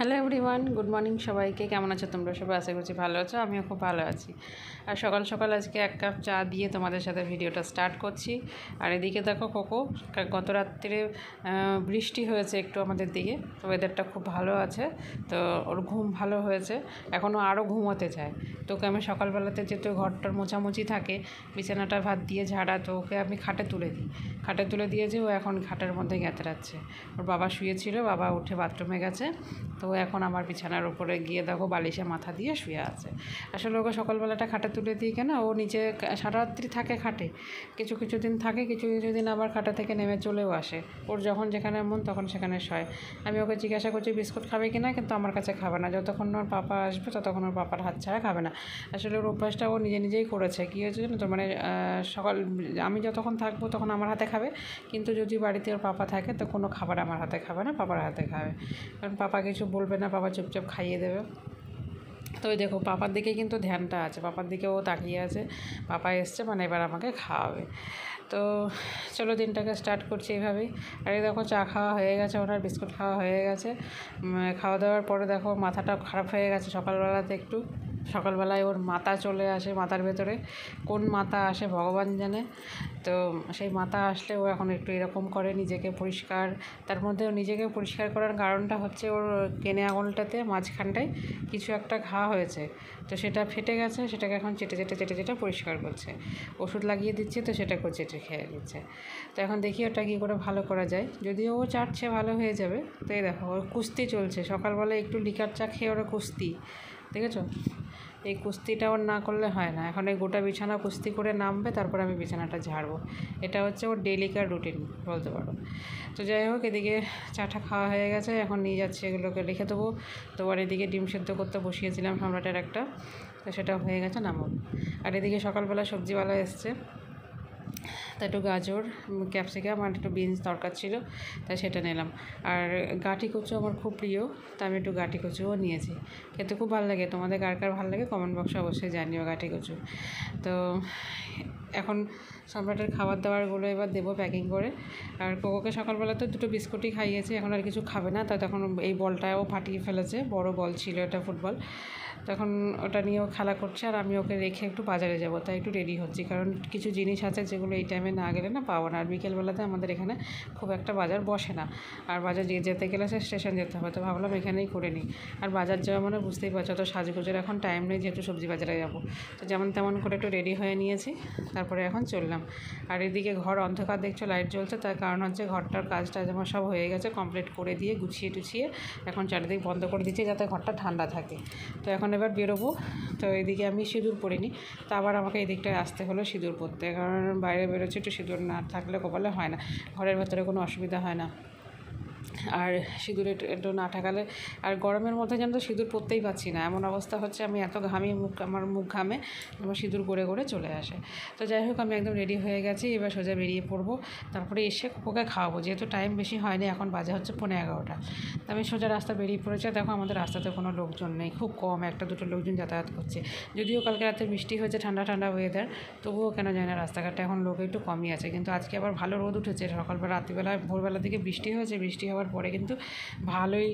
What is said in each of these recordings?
Hello everyone, good morning সবাইকে। কেমন আছো তোমরা সবাই? আশা করছি ভালো আছো, আমিও খুব ভালো আছি। আর সকাল সকাল আজকে এক কাপ চা দিয়ে তোমাদের সাথে ভিডিওটা স্টার্ট করছি। আর এদিকে দেখো কোকো, গত রাত্রে বৃষ্টি হয়েছে একটু আমাদের দিকে, তো ওয়েদারটা খুব ভালো আছে, তো ওর ঘুম ভালো হয়েছে, এখনও আরও ঘুমোতে চায়। তো ওকে আমি সকালবেলাতে যেহেতু ঘরটার মোছামুছি থাকে, বিছানাটা ভাত দিয়ে ঝাড়া, তো ওকে আমি খাটে তুলে দিই। খাটে তুলে দিয়েছি, ও এখন খাটের মধ্যে গেঁতরাচ্ছে। ওর বাবা শুয়েছিল, বাবা উঠে বাথরুমে গেছে, তো এখন আমার বিছানার উপরে গিয়ে দেখো বালিশে মাথা দিয়ে শুয়ে আছে। আসলে ওকে সকালবেলাটা খাটে তুলে দিই কেন, ও নিচে সারা রাত্রি থাকে খাটে, কিছু কিছু দিন থাকে, কিছু কিছু দিন আবার খাটা থেকে নেমে চলেও আসে। ওর যখন যেখানে মন তখন সেখানে শয়। আমি ওকে জিজ্ঞাসা করছি বিস্কুট খাবে কি না, কিন্তু আমার কাছে খাবে না। যতক্ষণ ওর পাপা আসবে ততক্ষণ ওর পাপার হাত ছাড়া খাবে না। আসলে ওর অভ্যাসটা ও নিজে নিজেই করেছে। কী হয়েছে জানো তো, মানে সকাল আমি যতক্ষণ থাকবো তখন আমার হাতে খাবে, কিন্তু যদি বাড়িতে ওর পাপা থাকে তো কোনো খাবার আমার হাতে খাবে না, পাপার হাতে খাবে। কারণ পাপা কিছু বলবে না, পাপা চুপচাপ খাইয়ে দেবে। তো ওই দেখো পাপার দিকে কিন্তু ধ্যানটা আছে, পাপার দিকে ও তাকিয়ে আছে, পাপা এসছে মানে এবার আমাকে খাওয়াবে। তো চলো দিনটাকে স্টার্ট করছি এইভাবেই। আর এই দেখো চা খাওয়া হয়ে গেছে, ওনার বিস্কুট খাওয়া হয়ে গেছে। খাওয়া দাওয়ার পরে দেখো মাথাটা খারাপ হয়ে গেছে সকালবেলাতে একটু। সকালবেলায় ওর মাথা চলে আসে, মাথার ভেতরে কোন মাথা আসে ভগবান জানে। তো সেই মাথা আসলে ও এখন একটু এরকম করে নিজেকে পরিষ্কার। তার মধ্যেও নিজেকে পরিষ্কার করার কারণটা হচ্ছে ওর কেনে আঙুলটাতে মাঝখানটায় কিছু একটা ঘা হয়েছে, তো সেটা ফেটে গেছে, সেটাকে এখন চেটে চেটে চেটে চেটে পরিষ্কার করছে। ওষুধ লাগিয়ে দিচ্ছে, তো সেটাকেও চেটে খেয়ে নিচ্ছে। তো এখন দেখি ওটা কী করে ভালো করা যায়, যদিও ও চাটছে ভালো হয়ে যাবে। তো এই দেখো ওর কুস্তি চলছে, সকালবেলায় একটু লিকার চা খেয়ে ওরা কুস্তি, দেখেছো? এই কুস্তিটা ওর না করলে হয় না। এখন এই গোটা বিছানা কুস্তি করে নামবে, তারপর আমি বিছানাটা ঝাড়বো। এটা হচ্ছে ওর ডেইলিকার রুটিন বলতে পারো। তো যাই হোক, এদিকে চাটা খাওয়া হয়ে গেছে, এখন নিয়ে যাচ্ছি এগুলোকে রেখে দেবো। তো আর এদিকে ডিম সেদ্ধ করতে বসিয়েছিলাম সম্রাটের একটা, তো সেটা হয়ে গেছে, নামাবো। আর এদিকে সকালবেলা সবজিওয়ালা এসছে, তাই একটু গাজর, ক্যাপসিকাম আর একটু বিনস দরকার ছিল, তাই সেটা নিলাম। আর গাঁটি কচু আমার খুব প্রিয়, তাই আমি একটু গাঁটি কচুও নিয়েছি। খেতে খুব ভালো লাগে। তোমাদের কার কার ভালো লাগে কমেন্ট বক্সে অবশ্যই জানিও গাঁটি কচু। তো এখন সম্রাটের খাবার দাবারগুলো এবার দেবো প্যাকিং করে। আর কোকোকে সকালবেলা তো দুটো বিস্কুটই খাইয়েছি, এখন আর কিছু খাবে না। তাই তখন এই বলটাও ফাটিয়ে ফেলেছে, বড় বল ছিল এটা, ফুটবল। তখন ওটা নিয়েও খেলা করছে, আর আমি ওকে রেখে একটু বাজারে যাব, তাই একটু রেডি হচ্ছি। কারণ কিছু জিনিস আছে যেগুলো এই টাইমে না গেলে না পাবো না। আর বিকেলবেলাতে আমাদের এখানে খুব একটা বাজার বসে না, আর বাজার যেতে গেলে সে স্টেশন যেতে হবে, তো ভাবলাম এখানেই করে নিই। আর বাজার যাওয়া মানে বুঝতেই পারছো, তো সাজগোজের এখন টাইম নেই, যেহেতু সবজি বাজারে যাব। তো যেমন তেমন করে একটু রেডি হয়ে নিয়েছি, তারপরে এখন চললাম। আর এদিকে ঘর অন্ধকার দেখছো, লাইট জ্বলছে, তার কারণ হচ্ছে ঘরটার কাজটা যেমন সব হয়ে গেছে, কমপ্লিট করে দিয়ে গুছিয়ে টুছিয়ে এখন চারিদিক বন্ধ করে দিচ্ছি যাতে ঘরটা ঠান্ডা থাকে। তো এখন এবার বেরোবো। তো এদিকে আমি সিঁদুর পরিনি, তো আবার আমাকে এদিকটায় আসতে হলো সিঁদুর পরতে, কারণ বাইরে বেরোচ্ছি, একটু সিঁদুর না থাকলে কপালে হয় না, ঘরের ভেতরে কোনো অসুবিধা হয় না। আর সিঁদুরে একটু না ঠাকালে, আর গরমের মধ্যে যেন তো সিঁদুর পরতেই পারছি না, এমন অবস্থা হচ্ছে, আমি এত ঘামি, আমার মুখ ঘামে, আমার সিঁদুর করে করে চলে আসে। তো যাই হোক, আমি একদম রেডি হয়ে গেছি, এবার সোজা বেরিয়ে পড়বো। তারপরে এসে কোকোকে খাওয়াবো, যেহেতু টাইম বেশি হয়নি, এখন বাজে হচ্ছে 11:15। তো আমি সোজা রাস্তা বেরিয়ে পড়েছি। দেখো আমাদের রাস্তাতে কোনো লোকজন নেই, খুব কম, একটা দুটো লোকজন যাতায়াত করছে। যদিও কালকে রাতে বৃষ্টি হয়েছে, ঠান্ডা ঠান্ডা ওয়েদার, তবুও কেন যায় না রাস্তাঘাটে এখন লোক একটু কমই আছে। কিন্তু আজকে আবার ভালো রোদ উঠেছে, সকালবেলা রাত্রিবেলা ভোরবেলার দিকে বৃষ্টি হয়েছে, বৃষ্টি হওয়ার পরে কিন্তু ভালোই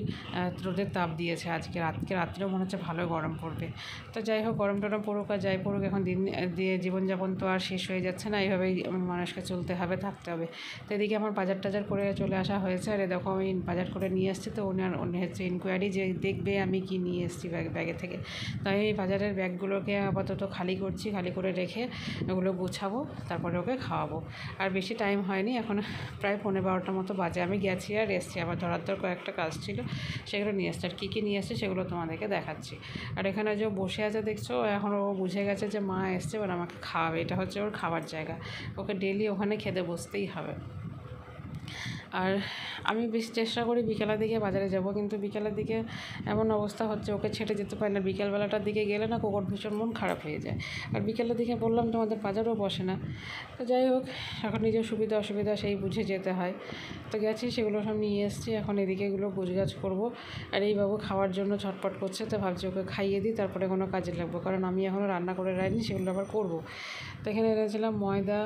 রোদের তাপ দিয়েছে। আজকে রাত্রেও মনে হচ্ছে ভালো গরম পড়বে। তো যাই হোক, গরম টরম পড়ুক আর যাই পড়ুক, এখন দিন দিয়ে জীবনযাপন তো আর শেষ হয়ে যাচ্ছে না, এইভাবেই মানুষকে চলতে হবে, থাকতে হবে। তো এদিকে আমার বাজার টাজার করে চলে আসা হয়েছে। আর দেখো আমি বাজার করে নিয়ে এসেছি, তো উনি হচ্ছে ইনকোয়ারি যে দেখবে আমি কি নিয়ে এসেছি ব্যাগে থেকে। তো আমি এই বাজারের ব্যাগগুলোকে আপাতত খালি করছি, খালি করে রেখে ওগুলো গুছাবো, তারপরে ওকে খাওয়াবো। আর বেশি টাইম হয়নি, এখন প্রায় 11:15 মতো বাজে। আমি গেছি আর এসছি, আমার ধরার কয়েকটা কাজ ছিল, সেগুলো নিয়ে এসছে। আর কী কী নিয়ে এসছে সেগুলো তোমাদেরকে দেখাচ্ছি। আর এখানে যে বসে আছে দেখছো, এখন ও বুঝে গেছে যে মা এসছে, এবার আমাকে খাওয়াবে, এটা হচ্ছে ওর খাবার জায়গা, ওকে ডেলি ওখানে খেতে বসতেই হবে। আর আমি বেশি চেষ্টা করি বিকেলের দিকে বাজারে যাব, কিন্তু বিকেলের দিকে এমন অবস্থা হচ্ছে, ওকে ছেড়ে যেতে পারি না। বিকেলবেলাটার দিকে গেলে না কোকোর ভীষণ মন খারাপ হয়ে যায়। আর বিকেলের দিকে বললাম তোমাদের বাজারও বসে না। তো যাই হোক, এখন নিজের সুবিধা অসুবিধা সেই বুঝে যেতে হয়। তো গেছি, সেগুলো সব নিয়ে এসেছি, এখন এদিকে এগুলো গোছগাছ করবো। আর এই বাবু খাওয়ার জন্য ছটপট করছে, তো ভাবছি ওকে খাইয়ে দিই, তারপরে কোনো কাজে লাগবো, কারণ আমি এখনও রান্না করে রাখিনি, সেগুলো আবার করবো। তো এখানে এনেছিলাম ময়দা,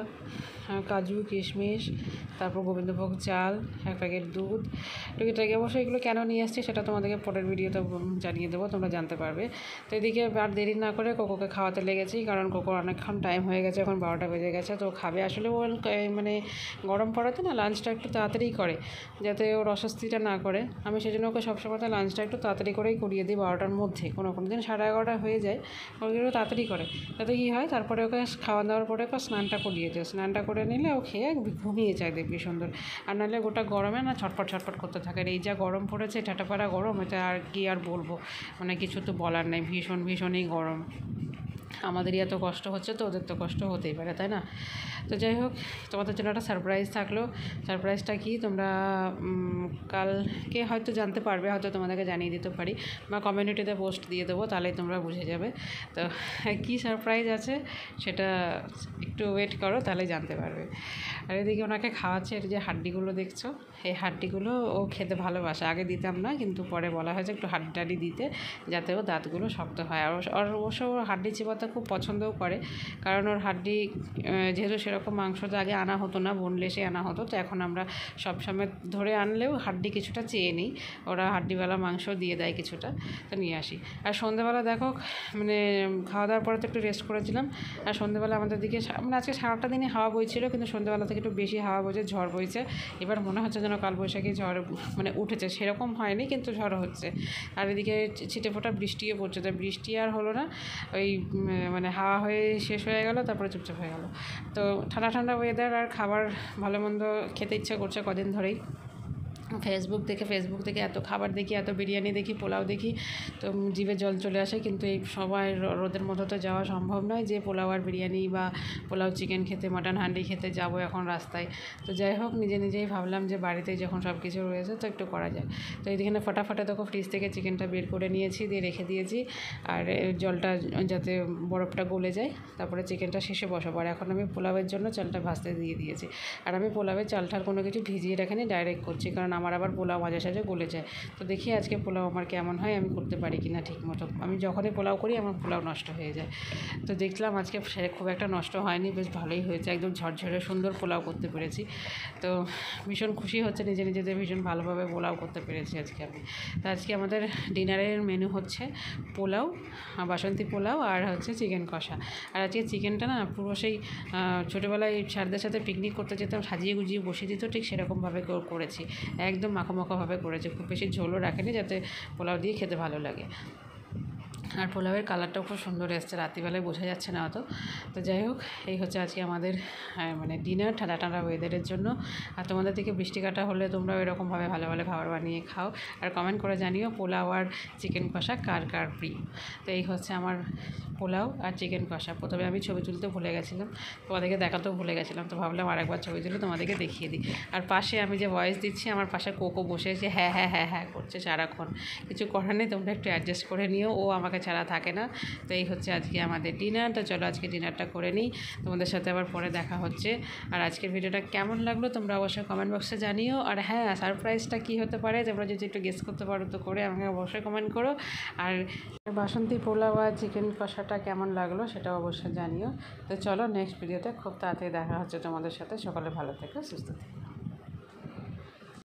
কাজু, কিশমিশ, তারপর গোবিন্দভোগ চাল, 1 প্যাকেট দুধ, টুকিটাকি। অবশ্যই এগুলো কেন নিয়ে আসছি সেটা তোমাদেরকে পরের ভিডিওতে জানিয়ে দেবো, তোমরা জানতে পারবে। তো এদিকে আর দেরি না করে কোকোকে খাওয়াতে লেগেছি, কারণ কোকোর অনেকক্ষণ টাইম হয়ে গেছে, এখন 12টা বেজে গেছে। তো খাবে আসলে ও মানে গরম পড়াতে না লাঞ্চটা একটু তাড়াতাড়ি করে, যাতে ওর অস্বস্তিটা না করে। আমি সেই জন্য ওকে সবসময় লাঞ্চটা একটু তাড়াতাড়ি করেই করিয়ে দিই, 12টার মধ্যে। কোনো দিন 11:30 হয়ে যায়, ওগুলো তাড়াতাড়ি করে। তাতে কী হয়, তারপরে ওকে খাওয়া দাওয়ার পরে ওকে স্নানটা করিয়ে দিও। স্নানটা করে নিলে ও খেয়ে ঘুমিয়ে যায় দেখবি সুন্দর। আর নাহলে গোটা গরমে না ছটফট ছটফট করতে থাকে। আর এই যা গরম পড়েছে, ঠাটাপাড়া গরম, এটা আর কি আর বলবো, মানে কিছু তো বলার নেই, ভীষণই গরম। আমাদেরই এত কষ্ট হচ্ছে, তো ওদের তো কষ্ট হতেই পারে, তাই না? তো যাই হোক, তোমাদের জন্য একটা সারপ্রাইজ থাকলো। সারপ্রাইজটা কি তোমরা কালকে হয়তো জানতে পারবে, হয়তো তোমাদেরকে জানিয়ে দিতে পারি, বা কমিউনিটিতে পোস্ট দিয়ে দেবো, তাহলেই তোমরা বুঝে যাবে। তো কী সারপ্রাইজ আছে সেটা একটু ওয়েট করো, তাহলে জানতে পারবে। আর এদিকে ওনাকে খাওয়াচ্ছে, এর যে হাড্ডিগুলো দেখছো, এই হাড্ডিগুলো ও খেতে ভালোবাসে। আগে দিতাম না, কিন্তু পরে বলা হয়েছে একটু হাড্ডি টাড্ডি দিতে, যাতে ও দাঁতগুলো শক্ত হয়। আর অবশ্য ওর হাড্ডি চিবাতে খুব পছন্দও করে, কারণ ওর হাড্ডি যেহেতু সেরকম মাংস তো আগে আনা হতো না, বোনলেসে আনা হতো, তো এখন আমরা সবসময় ধরে আনলেও হাড্ডি কিছুটা চেয়ে নিই। ওরা হাড্ডিওয়ালা মাংস দিয়ে দেয় কিছুটা, তো নিয়ে আসি। আর সন্ধ্যেবেলা দেখো, মানে খাওয়া দাওয়ার পরে তো একটু রেস্ট করেছিলাম। আর সন্ধ্যেবেলা আমাদের দিকে মানে আজকে সারাটা দিনে হাওয়া বইছিল, কিন্তু সন্ধ্যেবেলা থেকে একটু বেশি হাওয়া বইছে, ঝড় বইছে। এবার মনে হচ্ছে যেন কালবৈশাখী ঝড় মানে উঠেছে, সেরকম হয়নি, কিন্তু ঝড় হচ্ছে। আর এদিকে ছিটেফোঁটা বৃষ্টিও পড়ছে, তো বৃষ্টি আর হলো না, ওই মানে হাওয়া হয়ে শেষ হয়ে গেল, তারপরে চুপচাপ হয়ে গেল। তো ঠান্ডা ওয়েদার, আর খাবার ভালো মন্দ খেতে ইচ্ছা করছে কদিন ধরেই। ফেসবুক থেকে এত খাবার দেখি, এত বিরিয়ানি দেখি, পোলাও দেখি, তো জিভে জল চলে আসে। কিন্তু এই সবাই রোদের মধ্যে তো যাওয়া সম্ভব নয় যে পোলাও আর বিরিয়ানি বা পোলাও চিকেন খেতে, মাটন হান্ডি খেতে যাবো এখন রাস্তায়। তো যাই হোক, নিজেই ভাবলাম যে বাড়িতেই যখন সব কিছু রয়েছে, তো একটু করা যায়। তো এইখানে ফটাফটে দেখো ফ্রিজ থেকে চিকেনটা বের করে নিয়েছি, দিয়ে রেখে দিয়েছি। আর জলটা যাতে বরফটা গলে যায়, তারপরে চিকেনটা শেষে বসাবো। আর এখন আমি পোলাওয়ের জন্য চালটা ভাজতে দিয়ে দিয়েছি। আর আমি পোলাওয়ের চালটার কোনো কিছু ভিজিয়ে রাখিনি, ডাইরেক্ট করছি, কারণ আমার আবার পোলাও মাঝে সাঝে গলে যায়। তো দেখি আজকে পোলাও আমার কেমন হয়, আমি করতে পারি কি না ঠিক মতো। আমি যখনই পোলাও করি আমার পোলাও নষ্ট হয়ে যায়। তো দেখলাম আজকে খুব একটা নষ্ট হয়নি, বেশ ভালোই হয়েছে, একদম ঝরঝরে সুন্দর পোলাও করতে পেরেছি। তো ভীষণ খুশি হচ্ছে নিজেদের, ভীষণ ভালোভাবে পোলাও করতে পেরেছি আজকে আমি। তো আজকে আমাদের ডিনারের মেনু হচ্ছে পোলাও, বাসন্তী পোলাও, আর হচ্ছে চিকেন কষা। আর আজকে চিকেনটা না পুরো সেই ছোটোবেলায় স্যারদের সাথে পিকনিক করতে যেতাম, সাজিয়ে গুজিয়ে বসিয়ে দিত, ঠিক সেরকমভাবে করেছি। একদম মাখো করেছে, খুব বেশি ঝোলও রাখেনি, যাতে পোলাও দিয়ে খেতে ভালো লাগে। আর পোলাওয়ের কালারটাও খুব সুন্দর এসছে, রাত্রিবেলায় বোঝা যাচ্ছে না অত। তো যাই হোক, এই হচ্ছে আজকে আমাদের মানে ডিনার, ঠান্ডা ওয়েদারের জন্য। আর তোমাদের থেকে বৃষ্টি কাটা হলে তোমরাও এরকমভাবে ভালো খাবার বানিয়ে খাও, আর কমেন্ট করে জানিও পোলাও আর চিকেন কষা কার প্রিয়। তো এই হচ্ছে আমার পোলাও আর চিকেন কষা। প্রথমে আমি ছবি তুলতে ভুলে গেছিলাম, তোমাদেরকে দেখাতেও ভুলে গেছিলাম, তো ভাবলাম আরেকবার ছবি তুলে তোমাদেরকে দেখিয়ে দিই। আর পাশে আমি যে ভয়েস দিচ্ছি, আমার পাশে কোকো বসে এসে হ্যাঁ করছে সারাক্ষণ। কিছু করার নেই, তোমরা একটু অ্যাডজাস্ট করে নিও, ও আমাকে ছাড়া থাকে না। তো এই হচ্ছে আজকে আমাদের ডিনার। তো চলো আজকে ডিনারটা করে নিই, তোমাদের সাথে আবার পরে দেখা হচ্ছে। আর আজকের ভিডিওটা কেমন লাগলো তোমরা অবশ্যই কমেন্ট বক্সে জানিও। আর হ্যাঁ, সারপ্রাইজটা কী হতে পারে তোমরা যদি একটু গেস করতে পারো তো করে আমাকে অবশ্যই কমেন্ট করো। আর বাসন্তী পোলাও আর চিকেন কষাটা কেমন লাগলো সেটাও অবশ্যই জানিও। তো চলো নেক্সট ভিডিওতে খুব তাড়াতাড়ি দেখা হচ্ছে তোমাদের সাথে। সকালে ভালো থেকো, সুস্থ থেকো।